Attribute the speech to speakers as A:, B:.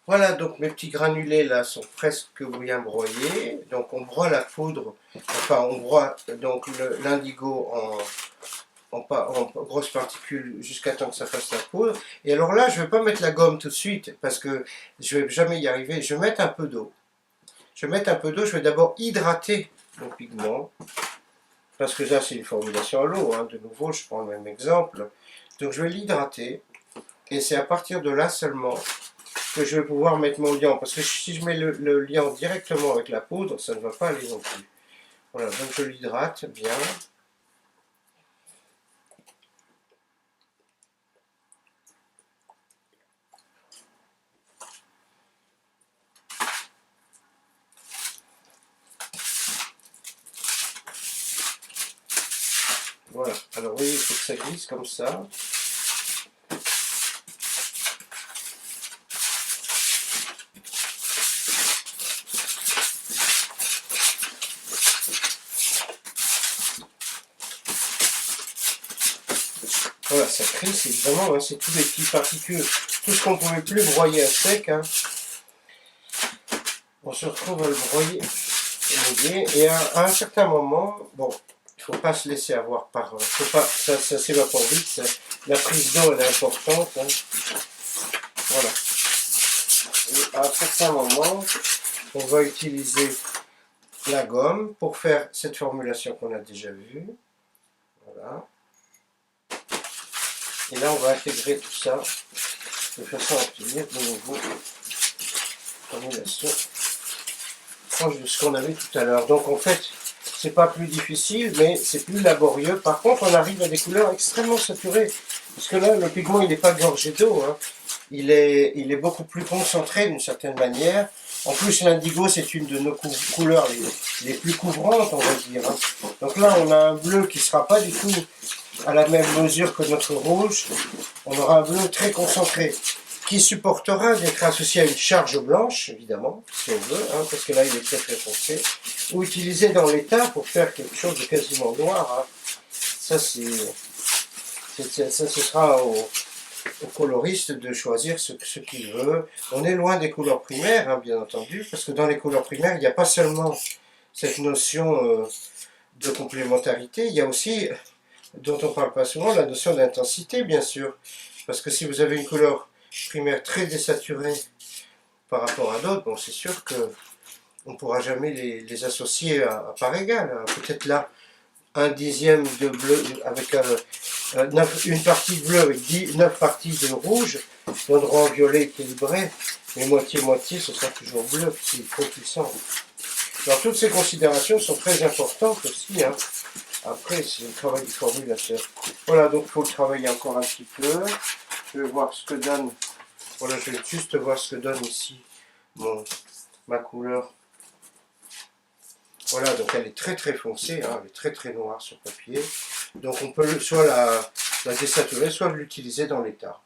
A: Voilà, donc mes petits granulés là sont presque bien broyés. Donc on broie la poudre, enfin on broie donc l'indigo en grosses particules jusqu'à temps que ça fasse la poudre. Et alors là, je ne vais pas mettre la gomme tout de suite parce que je ne vais jamais y arriver. Je vais mettre un peu d'eau. Je vais mettre un peu d'eau. Je vais d'abord hydrater mon pigment parce que là, c'est une formulation à l'eau. Hein. De nouveau, je prends le même exemple. Donc je vais l'hydrater et c'est à partir de là seulement que je vais pouvoir mettre mon liant. Parce que si je mets le liant directement avec la poudre, ça ne va pas aller non plus. Voilà, donc je l'hydrate bien. Voilà, alors oui, il faut que ça glisse comme ça. Voilà, ça crisse évidemment, hein, c'est tous les petites particules, tout ce qu'on ne pouvait plus broyer à sec. Hein. On se retrouve à le broyer et à un certain moment, bon, il ne faut pas se laisser avoir par... Faut pas, ça s'évapore vite, la prise d'eau elle est importante. Hein. Voilà. Et à un certain moment, on va utiliser la gomme pour faire cette formulation qu'on a déjà vue. Voilà. Et là, on va intégrer tout ça de façon à obtenir de nouveau formulation proche de ce qu'on avait tout à l'heure. Donc en fait, c'est pas plus difficile, mais c'est plus laborieux. Par contre, on arrive à des couleurs extrêmement saturées. Parce que là, le pigment, il n'est pas gorgé d'eau. Hein. Il est beaucoup plus concentré d'une certaine manière. En plus, l'indigo, c'est une de nos couleurs les plus couvrantes, on va dire. Hein. Donc là, on a un bleu qui ne sera pas du tout à la même mesure que notre rouge. On aura un bleu très concentré qui supportera d'être associé à une charge blanche, évidemment, si on veut, hein, parce que là, il est très très foncé, ou utilisé dans l'étain pour faire quelque chose de quasiment noir. Hein. Ça, ce sera au coloriste de choisir ce qu'il veut. On est loin des couleurs primaires, hein, bien entendu, parce que dans les couleurs primaires, il n'y a pas seulement cette notion de complémentarité, il y a aussi, dont on ne parle pas souvent, la notion d'intensité, bien sûr. Parce que si vous avez une couleur primaire très désaturée par rapport à d'autres, bon, c'est sûr qu'on ne pourra jamais les associer à part égale. Hein. Peut-être là, un dixième de bleu avec une partie de bleu avec 9 parties de rouge donnera un violet équilibré, mais moitié-moitié, ce sera toujours bleu, c'est trop puissant. Alors toutes ces considérations sont très importantes aussi. Hein. Après, c'est le travail du formulateur. Voilà, donc il faut le travailler encore un petit peu. Je vais voir ce que donne. Voilà, je vais juste voir ce que donne ici ma couleur. Voilà, donc elle est très très foncée, hein, elle est très très noire sur papier. Donc on peut soit la désaturer, soit l'utiliser dans l'état.